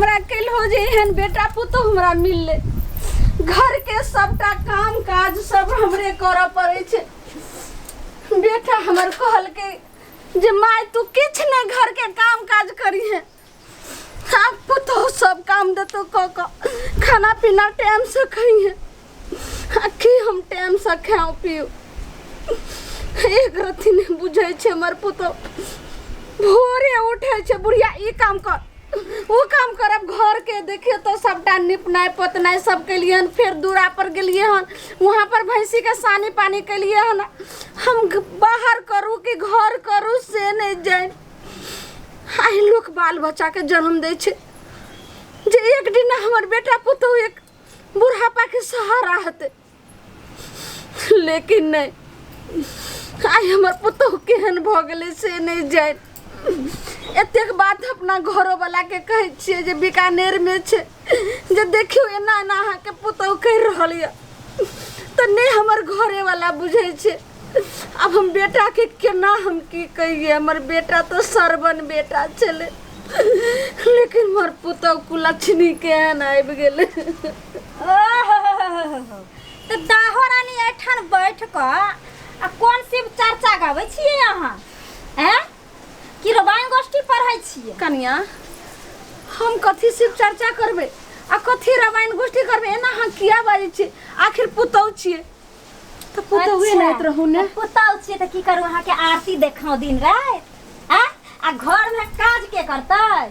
हमरा कल हो जे एहन बेटा पुतो हमरा मिल ले। घर के सबटा काम काज सब हमरे करऽ पड़े छे। बेटा हमर कहल के जे माय तू किछ ने घर के काम काज करी है। आप पुतो सब काम देतो क खाना पीना टाइम से खई है। आखी हम टाइम से खाओ पियो। एक रति ने बुझे छे हमर पुतो भोरे उठे छे बुढ़िया ई काम कर वो काम करब घर के देखिए तो सबटा निपनाय पोतनाय सब के लिए फिर दूरा पर गेलिए हन वहां पर भैंसी के सानी पानी के लिए हन हम बाहर करू कि घर करू से नहीं जाए। आई लोग बाल बच्चा के जन्म दे छे जे एक दिन हमर बेटा पुतो एक बुढ़ापा के सहारा हते। लेकिन नहीं आई हमर पुतो केहन भ गेले से नहीं जाए। एतेक बात अपना घरो वाला के कहे छे जे बीकानेर में छे जे देखियो एना एना अहाँ के पुतो कह रहल या तो नहीं हमर घरे वाला बुझे छे। अब हम बेटा के केना हम की कहिए। हमर बेटा तो सरबन बेटा चले लेकिन मोर पुतो कुलछनी केहन आबि गेले। तो दाहो रानी एठन बैठ क आ कोन शिव चर्चा गाबै छियै अहाँ हैं कि रामायण गोष्ठी पढ़ै छियै? कनिया हम कथी शिव चर्चा करबे आ कथी रामायण गोष्ठी करबे एना हम किया बाजै छी? आखिर पुतौ छियै तो पुतौए नैत रहू ने। पुतौ छियै त की करू अहाँ के आरती देखाओ दिन रात हैं आ घर में काज के करतै?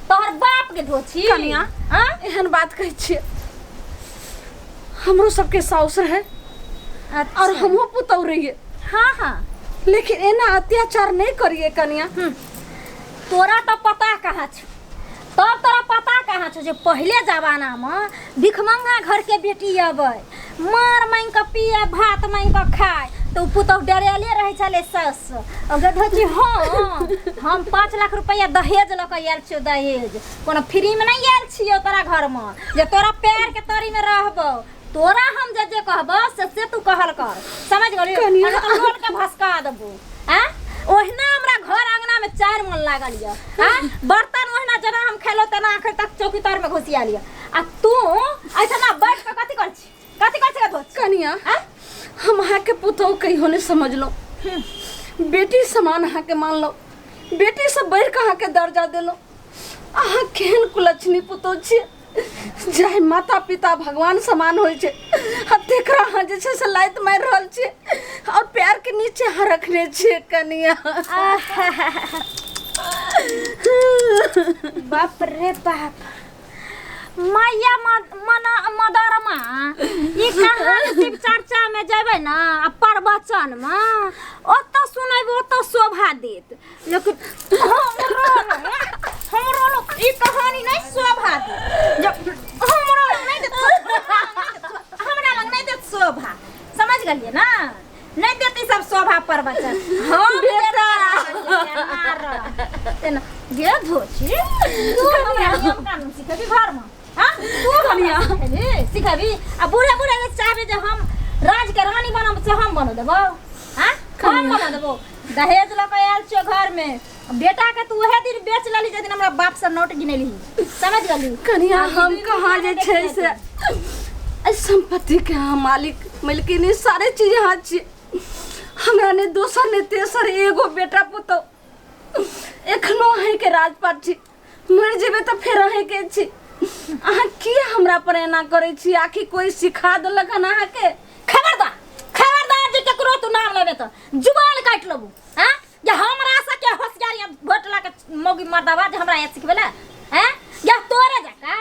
तोहर बाप के धोछी कनिया एहन बात कहै छियै। हमरो सबके साउस है और हमहू पुतौ रहिए। हाँ हाँ लेकिन एना अत्याचार नहीं करिए कनिया। तोरा तो पता कहाँ छ तब तोरा पता कहाँ छ जे पहले जमाना में भिखमंगा घर के बेटी अबै मार मांग के पिए भात मांग के खाए तो पुतौ डरेले रहे छले सस अगर धोची हम 5 लाख रुपया दहेज ल के आयल छियो। दहेज कोनो फ्री में नहीं आयल छियो तोरा घर में जे तोरा पैर के तरी में रहबो। तोरा हम जे कहबो से तू कहल कर समझ गेलियो? हम तो लोट के भसका देबो हैं। ओहिना हमरा घर आंगना में 4 मन लागल या हैं बर्तन ओहिना जना हम खेलो तना आखिर तक चौकी तर में घुसिया लिया आ तू ऐसा बैठ के कथि कर छी कनिया हम अहाँ के पुतौ कहियो ने समझ लो। बेटी समान अहाँ के मान लो। बेटी से बढ़ के अहाँ के दर्जा देलो। अहाँ केहन कुलछनी पुतौ छी जाय माता पिता भगवान समान होय छे। तेकरा अहाँ जे छे से लाइत मार रहल छे और पैर के नीचे अहाँ रखने छे कनिया। बाप रे बाप मैया मदरमा ई कहानी शिव चर्चा में जेबे ना प्रवचन में ओतो सुनेबो ओतो शोभा देत। लेकिन हमरो लोग ई कहानी नहीं शोभा दे जब हमरो लोग नहीं देत हमरा लग नहीं देत शोभा समझ गेलिए ना? नहीं देती सब शोभा प्रवचन हम तेना गे धोची तू हमरा नियम कानून सिखबी घर में हां तू कनिया सिखबी आ बूढ़े बूढ़े चाहबे जे हम राज के रानी बनब से हम बन देबो हां हम बन देबो। दहेज ल के आयल छ घर में बेटा के तू वहे दिन बेच लेली जे दिन हमरा बाप से नोट गिनेली समझ गेली? कनिया हम कहां जे छै से संपत्ति के मालिक मलकिनी सारे चीज यहाँ छी। हमरा ने दोसर ने तेसर एगो बेटा पुतो एखनो है के राजपाट छी। मर जेबे तो फिर है के छी। अहाँ की हमरा पर एना करे छी? आखी कोई सिखा देलक हन अहाँ के? खबरदार जे ककरो तू नाम लेबे तो जुबान काट लेबू हैं या हमरा से के होशियारी भोटला के मोगी मर्दावा जे हमरा ये सिखबेला हैं या तोरे जका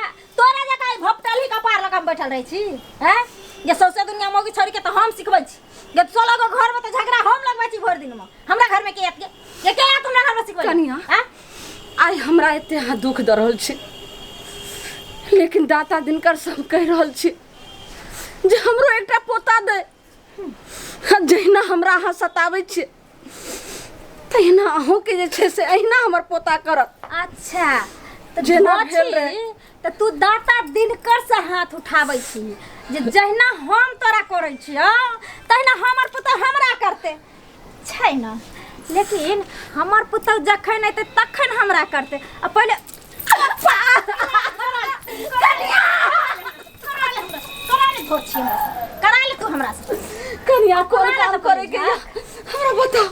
भपटली कपार लगा बैठल रही छी हैं या सौसे दुनिया मोगी छोड़ के तो हम सिखबै छी। ये 16 गो घर में तो झगड़ा हम लगबै छी भर दिन में हमरा घर में के हमरा घर में सिखबै कनिया हैं? आई हमरा एते यहाँ दुख द रहल छी लेकिन दाता दिनकर सब कह रहल छी जे हमरो एकटा पोता दे। जहिना हमरा अहाँ सताबै छी तहिना अहूँ के जे छे से अहिना हमर पोता करत। अच्छा तो जेना भेल रहे तो तू दाता दिनकर से हाथ उठाबै छी जे जहिना हम तोरा करै छियो तहिना हमर पुतौ हमरा करते छै ना? लेकिन हमर पुतौ जखन एतै तखन हमरा करते आ पहिले कौन काम करे के या हमरा बताओ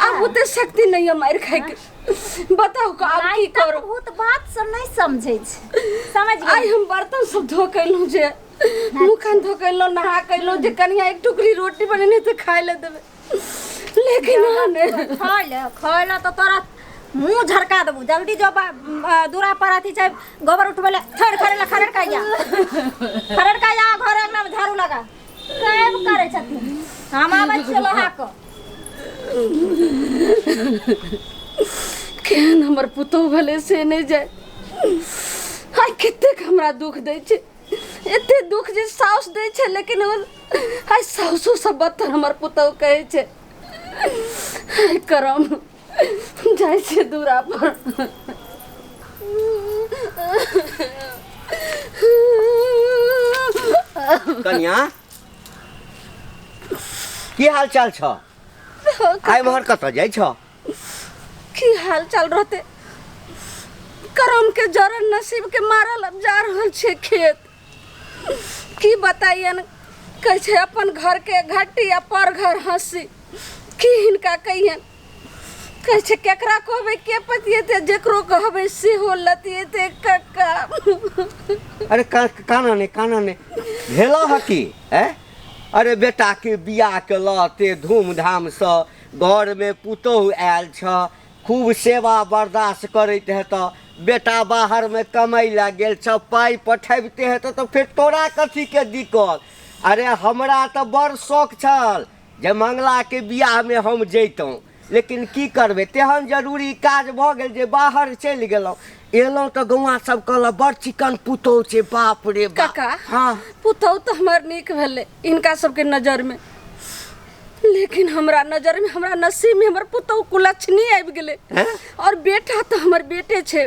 अब उते शक्ति नहीं है मार खाए के बताओ का अब की करो बहुत बात सब नहीं समझे समझ गई आई हम बर्तन सब धो कैलू जे मुखन धो कैलू नहा कैलू जे कनिया एक टुकड़ी रोटी बनेने तो खाए ले देबे लेकिन ने खा ले तो तोरा मुंह झरका देबू जल्दी जो दूरा पर आती चाहे गोबर उठबले छोड़ खरड़ का जा घर अंगना में झाड़ू लगा सब करे छथिन हम आबै चलो हाक केहन हमर पुतो भले से नहीं जाए हाय कितने हमरा दुख दे छे एते दुख जे साउस दे छे लेकिन हाय साउसो सब बत्तर हमर पुतो कहे छे हाय करम जाय छे दूरा पर कन्या की हाल चाल छ आइ महर कत जाय छ की हाल चाल रहते करम के जरन नसीब के मारल अब जा रहल छे खेत की बताइयन कैसे अपन घर के घाटी या पर घर हंसी की हिनका कहियन कैसे केकरा कहबे के पतियते जेकरो कहबे से हो लतियते कक्का अरे काना ने भेलो हकी अरे बेटा के बियाह के लते धूमधाम से घर में पुतोहु आयल छ खूब सेवा बर्दाश्त करते है तो बेटा बाहर में कमाई ला गेल छ पाई पठाबते है तो फिर तोरा कथी के दिक्कत अरे हमरा तो बड़ शौक छल जे मंगला के बियाह में हम जैतौं लेकिन की करबे तेहन जरूरी काज भ गेल जे बाहर चलि गेलौं एलौं तो गौआ सब कहल बड़ चिकन पुतौ छे बाप रे बाप काका हाँ पुतौ तो हमर नीक भेले इनका सबके नजर में लेकिन हमरा नजर में हमरा नसीब में हमर पुतौ कुलक्षणी आबि गेले और बेटा तो हमर बेटे छे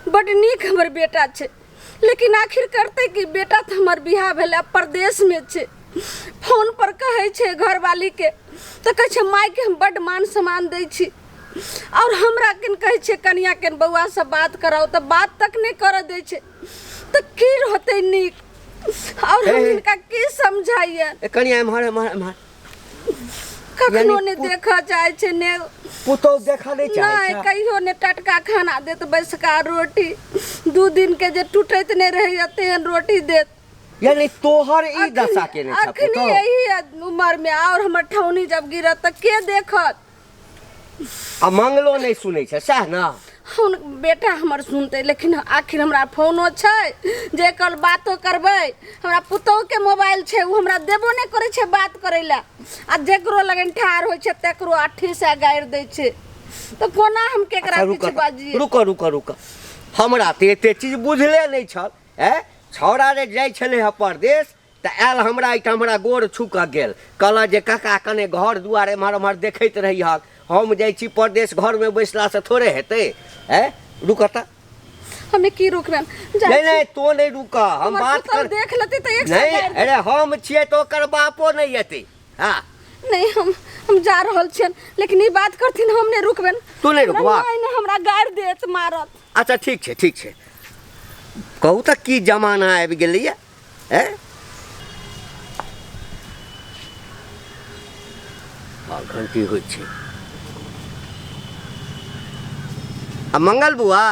बड़ नीक हमर बेटा छे लेकिन आखिर करते कि बेटा तो हमर बियाह भेले परदेश में छे फोन पर कहे छे घर वाली के तो कहे छे माई के हम बड़ मान सम्मान दै छी और हमरा किन कहे छे कनिया के बउआ से बात कराओ तो बात तक नहीं कर दे छे तो की रहते नीक और हम इनका की समझाइए कनिया मार कखनो ने देखा जाए छे ने पुतौ देखा नहीं चाहे नहीं कहियो ने टटका खाना देत बैसका रोटी 2 दिन के जे टूटैत नहीं रही तेहन रोटी देत यानी तोहर ई दशा के ने छ अखनी यही उम्र में और हमर ठौनी जब गिरत त के देखत आ मंगलो नहीं सुनै छ सह ना हम बेटा हमर सुनते लेकिन आखिर हमरा फोनो छै जे कल बातो करबै हमरा पुतौ के मोबाइल छै उ हमरा देबो नहीं करे छै बात करे ला आ जेकरो लगन ठार होय छै तेकरो आठी से गायर दै छै तो कोना हम केकरा किछ बाजी रुक हमरा ते एते चीज बुझले नहीं छल छौड़ा रे जाय छले ह परदेश त आयल हमरा इटा हमरा गोड़ छुक गेल कहला जे काका कने घर दुआरे मार देखैत रही हम जाय छी परदेश घर में बैसला से थोड़े हेते रुकता हमें की रुकबे नहीं तो नहीं रुका हम बात कर देख लेते तो एक नहीं अरे हम छिए तो कर बापो नहीं हेते हां नहीं हम जा रहल छियन लेकिन ई बात करथिन हम नहीं रुकबे तू नहीं रुकवा नहीं हमरा गाड़ देत मारत अच्छा ठीक छे कहू त की जमाना आबि गेलै घंटी होइ छै आ मंगल बुआ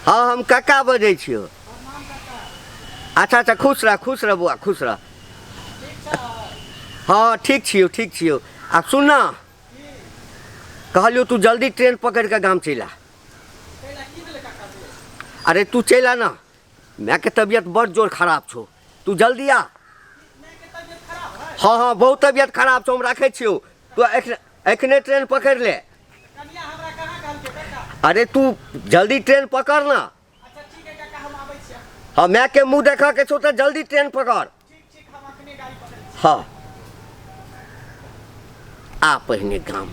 हाँ हम काका बजै छियो अच्छा खुश रह बुआ खुश रह हाँ ठीक छियो आ सुनना कहलियो तू जल्दी ट्रेन पकड़ के गाम चला अरे तू चला ना मैं के तबीयत बड़ जोर खराब छो तू जल्दी आ हाँ बहुत तबीयत खराब छो हम रखे छियो तू एखने ट्रेन पकड़ ले अरे तू जल्दी ट्रेन पकड़ ना हाँ मैं के मुँह देखा के छो तो जल्दी ट्रेन पकड़ हाँ आ पहिने गाम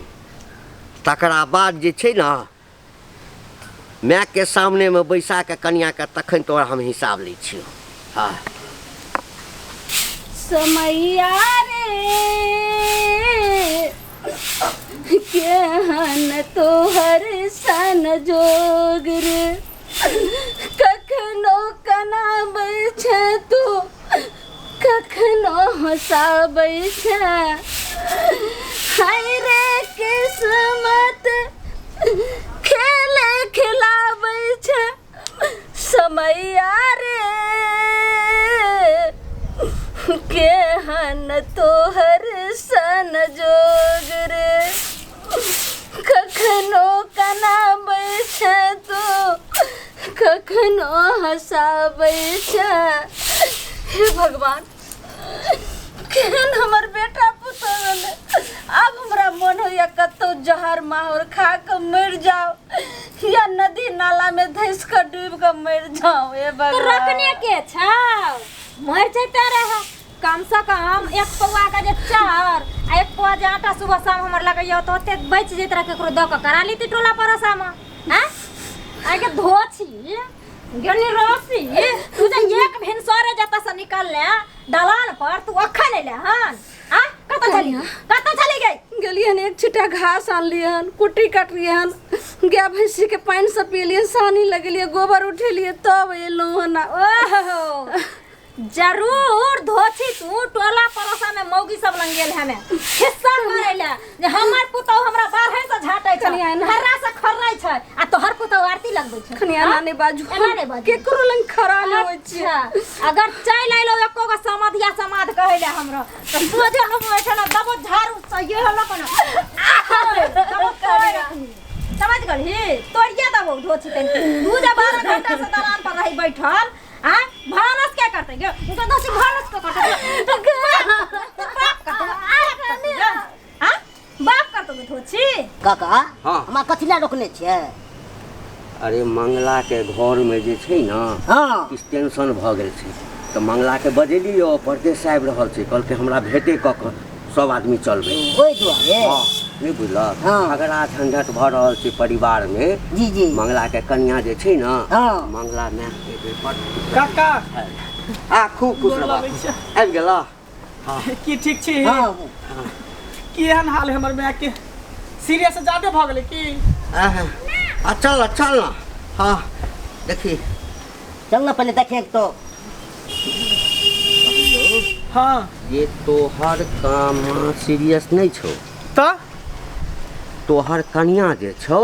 तकरा बाद जे छै ना मैं के सामने में बैसा के कन्या के तखन तोरा हम हिसाब लै छियो हाँ समैया रे केहन तोहर सन जोग रे कखनो कनाबै छै तू कखनो हंसाबै छै हाय रे किस्मत खेले खिलाबै छै समैया रे केहन तोहर सन जोग रे कखनो कनाबै छै तो कखनो हंसाबै छै हे भगवान केहन हमर बेटा पुतौह ने अब हमरा मन होइया कतौ जहर माहौर खा के मर जाओ या नदी नाला में धंस के डूब के मर जाओ ए तो भगवान रखने के छाव मर जैते रहे कम से कम एक पौआ का जे चार आ एक पौआ जे आटा सुबह शाम हमर लगैया तो ओते बच जैत रहे केकरो द के करा लीती टोला परसा में हैं आगे धोछी गनी रोसी तू जे एक भिनसरे जता से निकल ले दलान पर तू अखन ले हन आ कत चली गई गेलियन एक छिटा घास आनलियन कुट्टी काटलियन गाय भैंसी के पानी से पियलियन सानी लगेलिए गोबर उठेलिए तब एलौ हना ओहो जरूर धोछी तू टोला परोसा में मौगी सब लंग गेल हमें हिस्सा करेला जे हमर पुतौ हमरा बाहर से झाटै छै हर्रा से खर्रै छै आ तोहर पुतौ आरती लगबै छै खनिया नाने बाजू नाने बाजू केकरो लंग खरा न होय छै अगर चल आइलो एको गो समाधिया समाध कहैले हमरा त सोझे लोग बैठे ना दबो झाड़ू सही हलो कोन समझ गलही तोड़िए दबो धोछी तन तू जे 12 घंटा से दलान पर रही बैठल आ भानस क्या करते गे उनका दोस्त भानस को करते बाप कर तो धोछी काका हाँ। हमरा कथी ला रोकने छियै अरे मंगला के घर में जे छै ना हाँ किछ टेंशन भ गेल छै तो मंगला के बजेलियो परदेश आबि रहल छै कल के हमरा भेटे क के सब आदमी चलबै ओइ दुआरे हाँ नहीं बुझलक हाँ। झगड़ा झंझट भ रहल छै परिवार में जी जी मंगला के कन्या जे छै ना हाँ। मंगला में काका आ खूब खुश रह आबि गेला हाँ की ठीक छी हाँ की एहन हाल है हमर माय के सीरियस ज्यादा भ गेलै की आ चल चल ना हाँ देखी चल ना पहले देखें तो हाँ ये तोहर काम सीरियस नहीं छौ तो तोहर कन्या जे छौ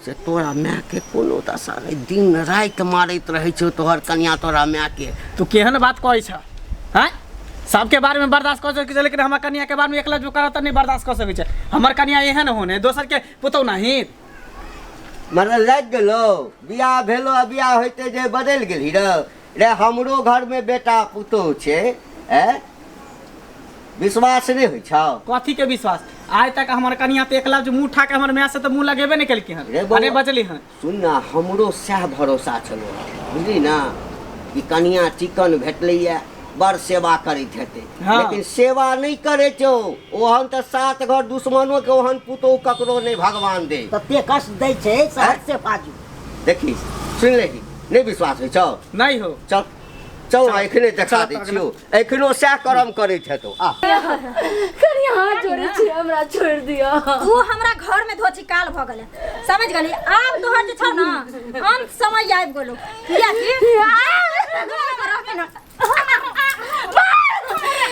से तोरा माय के कोनो दशा नहीं दिन रात मारैत रहे छौ तोहर कन्या तोरा माय के तू केहन बात कहै छ हैं सबके बारे में बर्दाश्त कर सकै छै लेकिन हमर कन्या के बारे में एकला जो करत नहीं बर्दाश्त कर सकै छै हमर कन्या एहन होने दोसर के पुतौ नहीं मतलब लग गेलो बियाह भेलो आ बियाह होइते जे बदल गेली रे हमरो घर में बेटा पुतोह छै विश्वास नहीं होइ छौ कथी के विश्वास आज तक हमर कन्या पे एकला जो मुंह उठा के हमर माय से तो मुंह लगेबे नहीं केलकी हन रे बौआ। अरे बजली हन सुन ना हमरो सएह भरोसा छलो बुझली ना कि कन्या चिकन भेटलैया बड़ सेवा करैत हेतै हाँ। लेकिन सेवा नहीं करे छौ ओहन तो 7 घर दुश्मनों के ओहन पुतोह ककरो नहीं भगवान दे तते कष्ट दै छै शहर से बाजू देखी सुन लेही नहीं विश्वास होइ छौ नहीं हो चल चल एखने देखा दै चल, छियौ एखनो सएह कर्म करैत हेतौ आ कनिया हाथ जोड़े छी हमरा छोड़ दियो तू हमरा घर में धोछी काल भ गेले समझ गली आब तोहर जे छ ना अंत समय आबि गेलो किया कि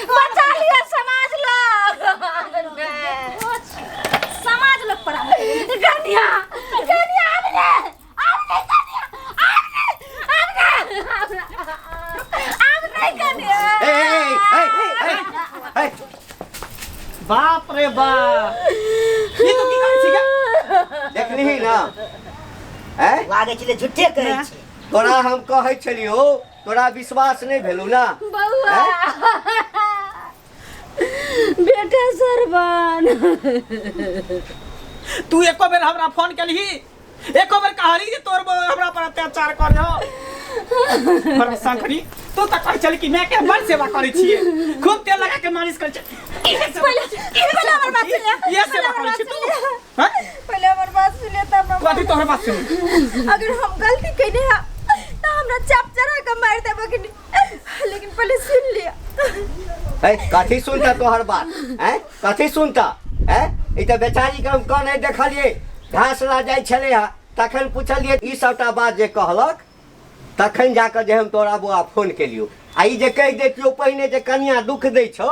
बचा लिया समाज लोग समाज लोग पर कनिया कनिया आबने कनिया ए बाप रे बाप ये तो की करै छी गे देखली ना हैं लागे छले झूठे कहै छै तोरा हम कहै छलियो तोरा विश्वास नहीं भेलौ ना बउआ बेटा सरबान तू एको बेर हमरा फोन केलही एको बेर कहली जे तोर हमरा पर अत्याचार कर हो पर संखरी तू त कहै छली कि मैं के बड़ सेवा करै छियै खूब तेल लगा के मालिश करै छै पहले हमर बात सुन ले ये सेवा करै छी तू हां पहले हमर बात सुन ले तब कथी तोहर बात सुन अगर हम गलती कइने हा तो हमरा चपचरा के मार देबो कि लेकिन पहले सुन लिया ए कथी सुनता तोहर बात हैं कथी सुनता हैं ई त बेचारी के हम कह नहीं देखलिए घास ला जाय छले हा तखन पूछलिए ई सबटा बात जे कहलक तखन जाकर जे हम तोरा बुआ फोन केलियो आ ई जे कहि देतियो पहिने जे कनिया दुख दै छौ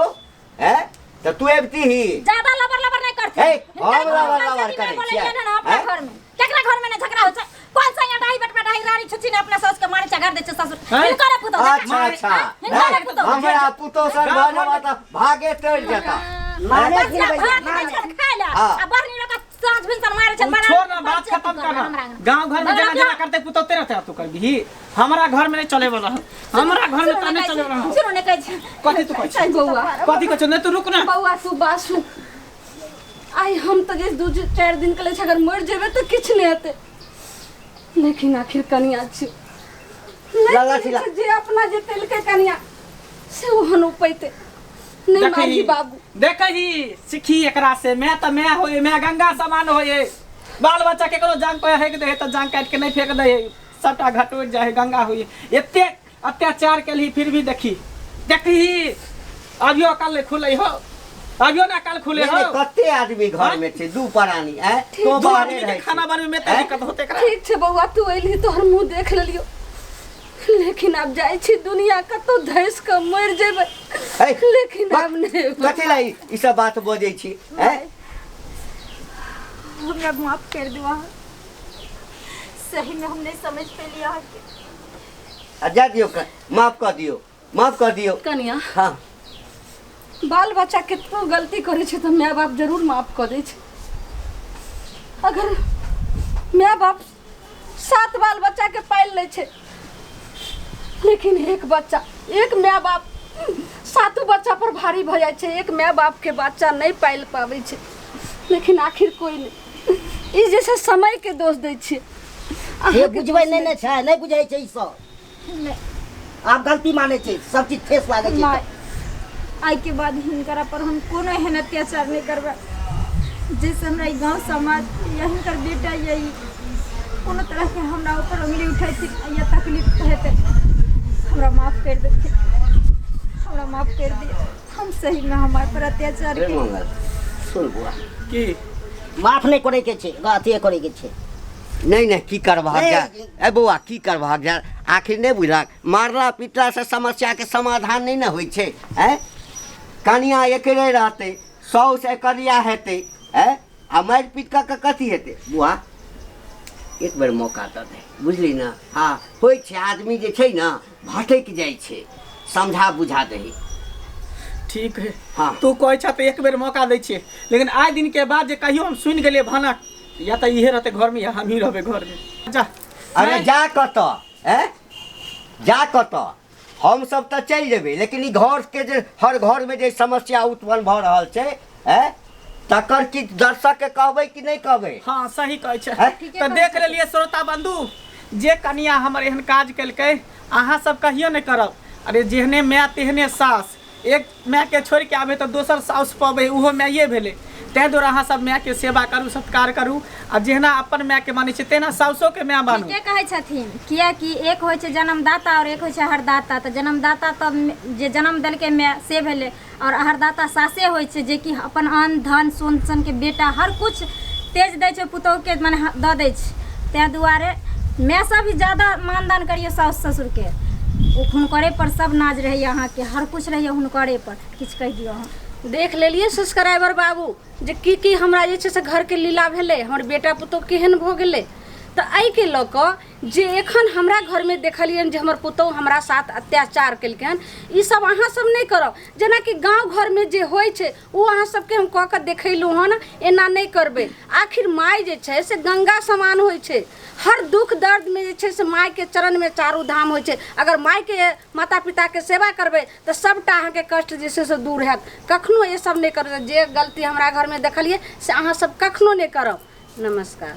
हैं तो तू अबतीही ज्यादा लबर लबर नहीं करते हे, हम लबर करै छियै, अपना हैं? घर में केकरा घर में ना झगड़ा हो छै कौन सा यहाँ डाही बटपा डाही रानी छुची ने अपना सास के मारे चगर दे छै ससुर हैं? हिनकर पुतो अच्छा अच्छा हमरा पुतो सर भजवा त भागे तोड़ जेता माने बच्चा गिरबै भात माने नहीं छड़ खाए ला हाँ। आ बरनी लगा साँझ भिनसर मारे छै तू छोड़ ना बात खत्म कर गांव घर में जना जना करते पुतो तेरा तेरा तू करबी हमरा घर में नहीं चले वाला हमरा घर में तो नहीं चले वाला सुनो ने कहै छै कथी तू कहै आई बउआ कथी कहै नहीं तू रुक ना बउआ तू बात सुन आई हम तो जे 2-4 दिन के लिए अगर मर जेबे तो किछ नहीं हेते लेकिन आखिर कनिया छी लगा छिला। जे अपना जे तेल के कनिया से ओहन उपैते नहीं मारी बाबू देखही सीखी एकरा से मैं तो मैं होए मैं गंगा समान होए बाल बच्चा केकरो जांग पे हेक दे तो जांग काट के नहीं फेंक दे सबटा घटोट जाए गंगा होए एते अत्याचार के लिए फिर भी देखही अभियो कल खुले हो अभियो ना कल खुले हो कते आदमी घर में छै दू प्राणी हैं तो दू बाहरे आदमी के रहै खाना छै। बनवे में तो दिक्कत होते एकरा ठीक छै बउआ तू अइली तोहर मुंह देख लेलियो लेकिन अब जाय छी दुनिया कतो धैस के मर जेबे है? लेकिन अब नहीं कथी ला ई सब बात बजै छी हैं हमरा माफ कर दो सही में हम नहीं समझ पे लिया आ जा दियो माफ कर दियो कनिया हाँ बाल बच्चा कितना गलती करे छै तो माय बाप जरूर माफ कर दे छै अगर माय बाप 7 बाल बच्चा के पाल ले छै लेकिन एक माय बाप 7 बच्चा पर भारी भ जाय छै एक माय बाप के बच्चा नहीं पाल पावे छै लेकिन आखिर कोई नहीं ई जैसे समय के दोष दै छै ये बुझबै नहीं छै नहीं बुझै छै ई सब आप गलती माने छै सब चीज ठेस लागे छै नहीं आई के बाद हिनकरा पर हम कोनो एहन अत्याचार नहीं करबा जैसे हमरा ई गांव समाज या हिनकर बेटा यही कोनो तरह के हमरा ऊपर उंगली उठाई थी या तकलीफ हेते हमरा माफ कर देते हमरा माफ कर दिए हम सही में हमारे पर अत्याचार रे किए मंगल सुन बुआ की माफ नहीं करे के छै अथी करे के छै नहीं की करबा नहीं, जा ए बौआ की करबा जा आखिर नहीं बुझलक मारला पीटला से समस्या के समाधान नहीं ना होइ छै हैं कनिया एकरे रहते 100 से करिया हेते हैं आ मारि पीट का कथी हेते बुआ एक बेर मौका दे दे बुझली ना हाँ होइ छै आदमी जे छै ना भटक जाइ छै समझा बुझा दही ठीक है हाँ। तू कहै छ तो एक बेर मौका दै छियै लेकिन आइ दिन के बाद जे कहियो हम सुनि गेलियै भनक या तो इहे रहते घर में या हम ही रहबे घर में जा अरे नहीं। जा कत जा कत हम सब तो चल जेबे लेकिन ई घर के जे हर घर में जे समस्या उत्पन्न भ रहल छै तकर की दर्शक के कहबै कि नहीं कहबै हाँ सही कहै छै हैं? तो देख लेलिए श्रोता बंधु जे कनिया हमर एहन काज केलकै अहाँ सब कहियो नहीं करब अरे जेहने माय तेहने सास एक माय के छोड़ के आबे तो दोसर सास पबै उहो माये भेलै तैं दुआरे अहाँ सब माय के सेवा करू सत्कार करू आ जेहना अपन माय के मानै छै तेना साउसो के माय मानू के कहै छथिन कियाकि एक होइ छै जन्मदाता और एक होइ छै हरदाता तऽ जन्मदाता तऽ जे जन्म देलकै माय से भेलै और हरदाता सासे होइ छै जे कि अपन अन्न धन सोन सन के बेटा हर कुछ तेज दै छै पुतोह के माने दऽ दै छै तैं दुआरे माय से भी ज्यादा मानदान करियो साउस ससुर के हुनकरे पर सब नाज रहैए अहाँके हर कुछ रहैए हुनकरे पर किछु कहि दियौ अहाँ देख लेलिए सब्सक्राइबर बाबू जे की हमरा जे छै से घर के लीला भेलै हमर बेटा पुतोह केहन भऽ गेलै तऽ एहि के लऽ कऽ जे एखन हमरा घर में देखलियन जे हमर पुतोह हमरा साथ अत्याचार केलकन ई सब अहाँ सब नहीं करब जेनाकि गांव घर में जे होइ छै ओ अहाँ सबके हम कह के देखेलहुँ हन एना नहीं करबै आखिर माय जे छै से गंगा समान होइ छै हर दुख दर्द में जे छै से माय के चरण में चारू धाम होइ छै अगर माय के माता पिता के सेवा करबै तऽ सबटा अहाँके कष्ट जे छै से दूर हैत कखनो ये सब नहीं करबै जे गलती हमरा घर में देखलिए से अहाँ सब कखनो नहीं करब नमस्कार।